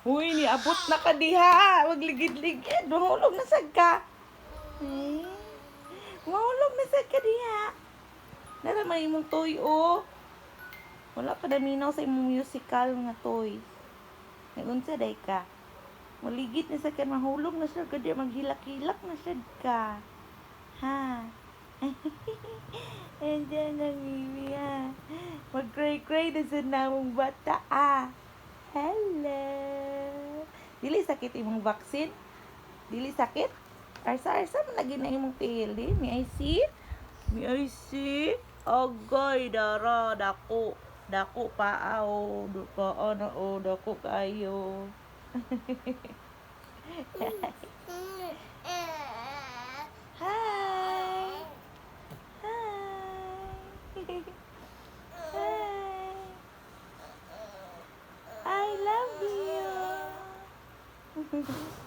Uy, niabot na ka diha. Magligid-ligid. Mahulog na sad ka. Eh, mahulog na sad ka diha. Naramay imong toy, oh. Wala pa daminaw sa imong musical nga toy. Nagunsa day ka. Maligid na sad ka. Mahulog na sad ka diha. Maghilak-hilak na sad ka. Ha? Andiyan ang Mimi, ha. Mag-cray-cray na sad na mong bata, ah. Hello. Dili sakit imong vaccine? Dili sakit? Arsa-arsa man lagi na imong pili. May I see? May I see? Agay, dara, dako. Dako paaw. Paa na o, dako kayo. Hi! Hi! Hi! I love you!